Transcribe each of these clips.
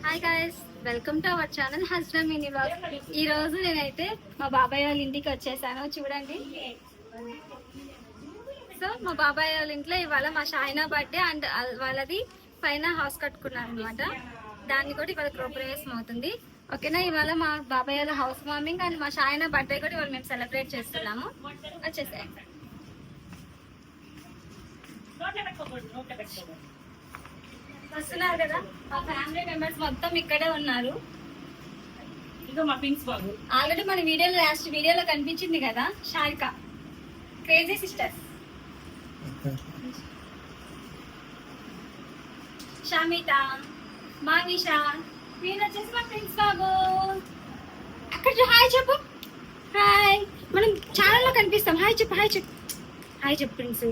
Hi guys, welcome to our channel Hasna mini blog. ఈ రోజు నేనైతే మా బాబాయ్ వాళ్ళ ఇంటికి వచ్చేసాను. చూడండి, సో మా బాబాయ్ వాళ్ళ ఇంట్లో ఇవాళ మా షాయినా బర్త్డే అండ్ వాళ్ళది పైన హౌస్ కట్టుకున్నారు అనమాట. దాన్ని కూడా ఇవాళ గృహప్రవేశం అవుతుంది. ఓకేనా, ఇవాళ మా బాబాయ్ వాళ్ళ హౌస్ వార్మింగ్ అండ్ మా షాయినా బర్త్డే కూడా ఇవాళ మేము సెలబ్రేట్ చేస్తున్నాము. వచ్చేసాయి. వస్తున్నారు కదా, మా ఫ్యామిలీ మెంబర్స్ మొత్తం ఇక్కడే ఉన్నారు. ఆల్రెడీ మన వీడియోలో లాస్ట్ వీడియోలో కనిపించింది కదా షాయిక, క్రేజీ సిస్టర్స్. షమిత, మానిషా, వీళ్ళు వచ్చేసి మా ప్రిన్స్ బాబు. అక్కడ హాయ్ చెప్పు. హాయ్, మనం ఛానల్లో కనిపిస్తాం. హాయ్ చెప్పు, హాయ్ చెప్పు, హాయ్ చెప్పు ప్రిన్స్.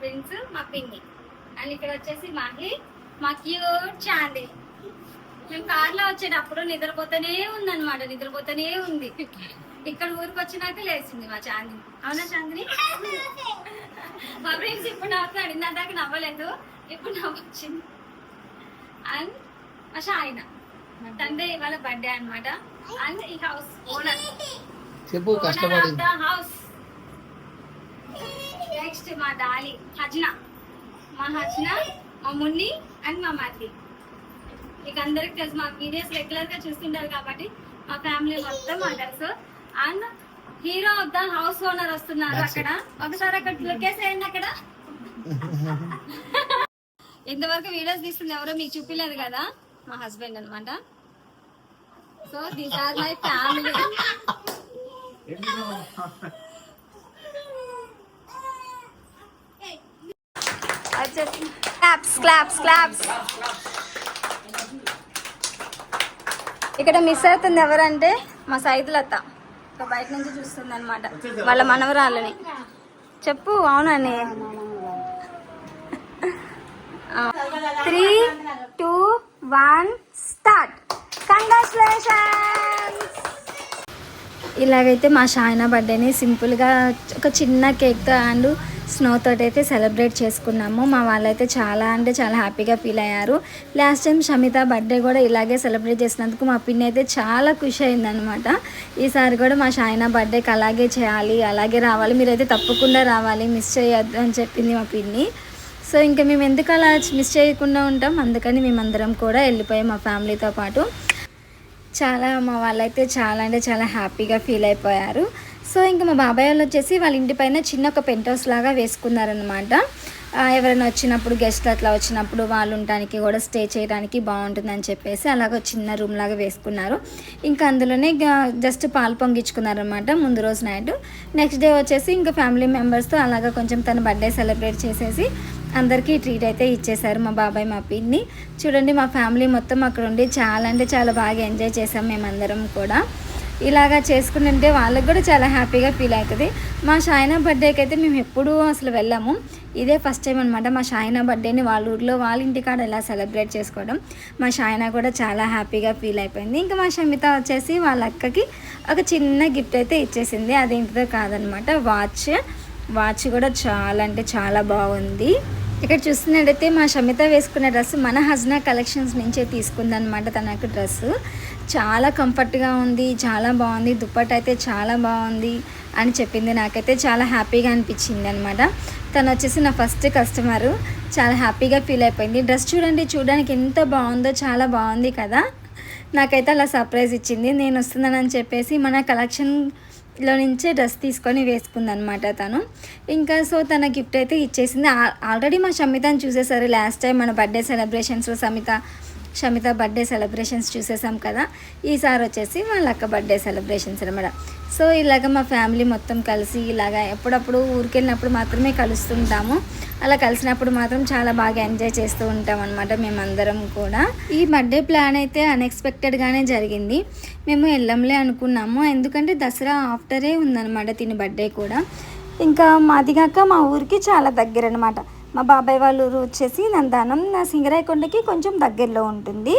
ప్రిన్స్ మా పిన్ని. అండ్ ఇక్కడ వచ్చేసి మా క్యూట్ చాంది. మేము కార్లో వచ్చేటప్పుడు నిద్రపోతూనే ఉందన్నమాట, నిద్రపోతూనే ఉంది. ఇక్కడ ఊరికి వచ్చినాక లేచింది మా చాంది. అవునా చాందిని? మా ఫ్రెండ్స్ ఇప్పుడు నవ్వుతున్నాడు, ఇందాక నవ్వలేదు, ఇప్పుడు నవ్వొచ్చింది. అండ్ మా షాయినా తండ్రి ఇవాళ బర్త్డే అనమాట. అండ్ ఈ హౌస్ ఓనర్ హౌస్. నెక్స్ట్ మా డాలి హజ్నా, మా హజ్నా, మా మున్ని అండ్ మా మర్ది. మీకు అందరికి తెలుసు, మా వీడియోస్ రెగ్యులర్ గా చూస్తుంటారు కాబట్టి మా ఫ్యామిలీ మొత్తం మా తెలుసు. And hero of the house owner వస్తున్నారు. అక్కడ ఒకసారి అక్కడ లొకేషన్ అక్కడ ఇంతవరకు వీడియోస్ తీస్తుంది ఎవరో మీకు చూపిలేదు కదా, మా హస్బెండ్ అనమాట. So these are my family. Claps claps claps. ఇక్కడ మిస్ అవుతుంది ఎవరంటే మా సైదులత్త, బయట నుంచి చూస్తుంది అనమాట వాళ్ళ మనవరాలని. చెప్పు. అవునని 3, 2, 1 స్టార్ట్. కంగ్రాచులేషన్స్. ఇలాగైతే మా షాయినా బర్త్డేని సింపుల్గా ఒక చిన్న కేక్తో అండ్ స్నో తోటి అయితే సెలబ్రేట్ చేసుకున్నాము. మా వాళ్ళైతే చాలా అంటే చాలా హ్యాపీగా ఫీల్ అయ్యారు. లాస్ట్ టైం షమిత బర్త్డే కూడా ఇలాగే సెలబ్రేట్ చేసినందుకు మా పిన్ని అయితే చాలా ఖుషి అయిందనమాట. ఈసారి కూడా మా షాయినా బర్త్డేకి అలాగే చేయాలి, అలాగే రావాలి, మీరైతే తప్పకుండా రావాలి, మిస్ చేయొద్దు అని చెప్పింది మా పిన్ని. సో ఇంకా మేము ఎందుకు అలా మిస్ చేయకుండా ఉంటాం, అందుకని మేమందరం కూడా వెళ్ళిపోయాం మా ఫ్యామిలీతో పాటు. మా వాళ్ళైతే చాలా అంటే చాలా హ్యాపీగా ఫీల్ అయిపోయారు. సో ఇంకా మా బాబాయ్ వాళ్ళు వచ్చేసి వాళ్ళ ఇంటి పైన చిన్న ఒక పెంట్ హౌస్ లాగా వేసుకున్నారనమాట. ఎవరైనా వచ్చినప్పుడు గెస్ట్లు అట్లా వచ్చినప్పుడు వాళ్ళు ఉండటానికి కూడా స్టే చేయడానికి బాగుంటుందని చెప్పేసి అలాగ చిన్న రూమ్ లాగా వేసుకున్నారు. ఇంకా అందులోనే జస్ట్ పాలు పొంగించుకున్నారనమాట ముందు రోజు నైట్. నెక్స్ట్ డే వచ్చేసి ఇంకా ఫ్యామిలీ మెంబర్స్తో అలాగ కొంచెం తన బర్త్డే సెలబ్రేట్ చేసేసి అందరికీ ట్రీట్ అయితే ఇచ్చేసారు మా బాబాయ్ మా పిన్ని. చూడండి, మా ఫ్యామిలీ మొత్తం అక్కడ ఉండి చాలా అంటే చాలా బాగా ఎంజాయ్ చేసాం మేమందరం కూడా. ఇలాగా చేసుకుంటుంటే వాళ్ళకి కూడా చాలా హ్యాపీగా ఫీల్ అవుతుంది. మా షాయినా బర్త్డేకి అయితే మేము ఎప్పుడూ అసలు వెళ్ళాము, ఇదే ఫస్ట్ టైం అనమాట మా షాయినా బర్త్డేని వాళ్ళ ఊర్లో వాళ్ళ ఇంటికాడ ఇలా సెలబ్రేట్ చేసుకోవడం. మా షాయినా కూడా చాలా హ్యాపీగా ఫీల్ అయిపోయింది. ఇంకా మా షమిత వచ్చేసి వాళ్ళ అక్కకి ఒక చిన్న గిఫ్ట్ అయితే ఇచ్చేసింది. అదేంటిదో కాదనమాట, వాచ్ కూడా చాలా అంటే చాలా బాగుంది. ఇక్కడ చూస్తున్నట్టయితే మా షమిత వేసుకున్న డ్రెస్ మన హజ్నా కలెక్షన్స్ నుంచే తీసుకుందనమాట. తనకు డ్రెస్సు చాలా కంఫర్ట్గా ఉంది, చాలా బాగుంది, దుప్పట్ట అయితే చాలా బాగుంది అని చెప్పింది. నాకైతే చాలా హ్యాపీగా అనిపించింది అనమాట. తను వచ్చేసి నా ఫస్ట్ కస్టమరు, చాలా హ్యాపీగా ఫీల్ అయిపోయింది. డ్రెస్ చూడడానికి ఎంత బాగుందో, చాలా బాగుంది కదా. నాకైతే అలా సర్ప్రైజ్ ఇచ్చింది. నేను వస్తున్నానని చెప్పేసి మన కలెక్షన్లో నుంచే డ్రెస్ తీసుకొని వేసుకుందనమాట తను. ఇంకా సో తన గిఫ్ట్ అయితే ఇచ్చేసింది. ఆల్రెడీ మా షమితని చూసేసారు లాస్ట్ టైం మన బర్త్డే సెలబ్రేషన్స్లో. షమిత బర్త్డే సెలబ్రేషన్స్ చూసేసాం కదా. ఈసారి వచ్చేసి వాళ్ళ అక్క బర్త్డే సెలబ్రేషన్స్ అనమాట. సో ఇలాగ మా ఫ్యామిలీ మొత్తం కలిసి ఇలాగ ఎప్పుడప్పుడు ఊరికి వెళ్ళినప్పుడు మాత్రమే కలుస్తుంటాము. అలా కలిసినప్పుడు మాత్రం చాలా బాగా ఎంజాయ్ చేస్తూ ఉంటాం అనమాట మేమందరం కూడా. ఈ బర్త్డే ప్లాన్ అయితే అన్ఎక్స్పెక్టెడ్గానే జరిగింది. మేము వెళ్ళంలే అనుకున్నాము, ఎందుకంటే దసరా ఆఫ్టరే ఉందన్నమాట తిని బర్త్డే కూడా. ఇంకా మాదిగాక మా ఊరికి చాలా దగ్గర అనమాట. మా బాబాయ్ వాళ్ళ ఊరు వచ్చేసి నందానం, సింగరాయకొండకి కొంచెం దగ్గరలో ఉంటుంది.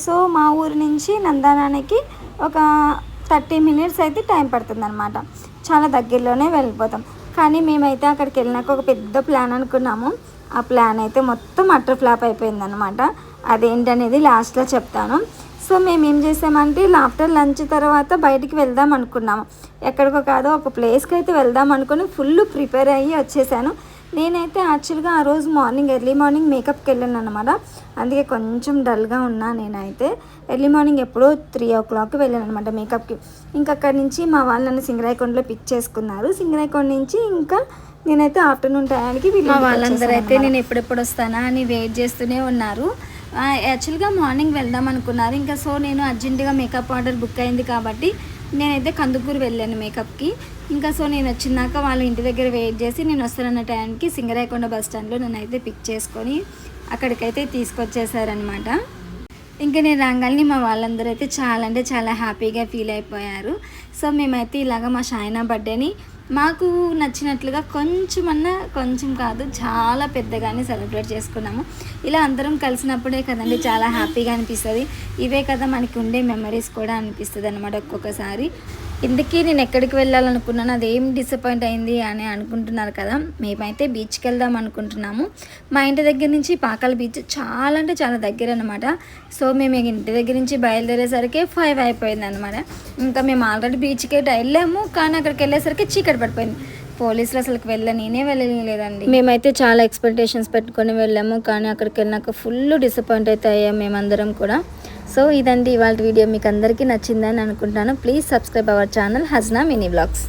సో మా ఊరు నుంచి నందానానికి ఒక 30 minutes అయితే టైం పడుతుంది అనమాట. చాలా దగ్గరలోనే వెళ్ళిపోతాం. కానీ మేమైతే అక్కడికి వెళ్ళినాక ఒక పెద్ద ప్లాన్ అనుకున్నాము. ఆ ప్లాన్ అయితే మొత్తం అటర్ ఫ్లాప్ అయిపోయిందనమాట. అదేంటనేది లాస్ట్లో చెప్తాను. సో మేము ఏం చేసామంటే ఆఫ్టర్ లంచ్ తర్వాత బయటికి వెళ్దాం అనుకున్నాము. ఎక్కడికో కాదో ఒక ప్లేస్కి అయితే వెళ్దాం అనుకుని ఫుల్ ప్రిపేర్ అయ్యి వచ్చేసాను. నేనైతే యాక్చువల్గా ఆ రోజు ఎర్లీ మార్నింగ్ మేకప్కి వెళ్ళాను అనమాట. అందుకే కొంచెం డల్గా ఉన్నా. నేనైతే ఎర్లీ మార్నింగ్ ఎప్పుడో 3 o'clock వెళ్ళాను అనమాట మేకప్కి. ఇంకా అక్కడి నుంచి మా వాళ్ళు నన్ను సింగరాయకొండలో పిక్ చేసుకున్నారు. సింగరాయకొండ నుంచి ఇంకా నేనైతే ఆఫ్టర్నూన్ టైంకి మా వాళ్ళందరూ అయితే నేను ఎప్పుడెప్పుడు వస్తానా అని వెయిట్ చేస్తూనే ఉన్నారు. యాక్చువల్గా మార్నింగ్ వెళ్దాం అనుకున్నారు. ఇంకా సో నేను అర్జెంటుగా మేకప్ ఆర్డర్ బుక్ అయింది కాబట్టి నేనైతే కందుకూరు వెళ్ళాను మేకప్కి. ఇంకా సో నేను వచ్చినాక వాళ్ళు ఇంటి దగ్గర వెయిట్ చేసి నేను వస్తానన్న టైంకి సింగరాయకొండ బస్ స్టాండ్లో నన్నైతే పిక్ చేసుకొని అక్కడికైతే తీసుకొచ్చేసారనమాట. ఇంకా నేను రాగానే మా వాళ్ళందరూ అయితే చాలా అంటే చాలా హ్యాపీగా ఫీల్ అయిపోయారు. సో మేమైతే ఇలాగ మా షాయినా బర్త్డేని మాకు నచ్చినట్లుగా కొంచెం కాదు చాలా పెద్దగానే సెలబ్రేట్ చేసుకున్నాము. ఇలా అందరం కలిసినప్పుడే కదండి చాలా హ్యాపీగా అనిపిస్తుంది. ఇవే కదా మనకి ఉండే మెమరీస్ కూడా అనిపిస్తుంది అనమాట ఒక్కొక్కసారి. ఇందుకీ నేను ఎక్కడికి వెళ్ళాలనుకున్నాను, అదేం డిసప్పాయింట్ అయింది అని అనుకుంటున్నారు కదా. మేమైతే బీచ్కి వెళ్దాం అనుకుంటున్నాము. మా ఇంటి దగ్గర నుంచి పాకాల బీచ్ చాలా అంటే చాలా దగ్గర అనమాట. సో మేము ఇంటి దగ్గర నుంచి బయలుదేరేసరికి 5 అయిపోయింది అనమాట. ఇంకా మేము ఆల్రెడీ బీచ్కి వెళ్ళాము, కానీ అక్కడికి వెళ్ళేసరికి చీకటి పడిపోయింది. పోలీసులు అసలుకి నేనే వెళ్ళలేదండి. మేమైతే చాలా ఎక్స్పెక్టేషన్స్ పెట్టుకొని వెళ్ళాము, కానీ అక్కడికి వెళ్ళాక ఫుల్ డిసప్పాయింట్ అయితే అయ్యాము మేమందరం కూడా. సో ఇదండి ఇవాళ వీడియో. మీకు అందరికీ నచ్చిందని అనుకుంటున్నాను. Please subscribe our channel Hasna mini vlogs.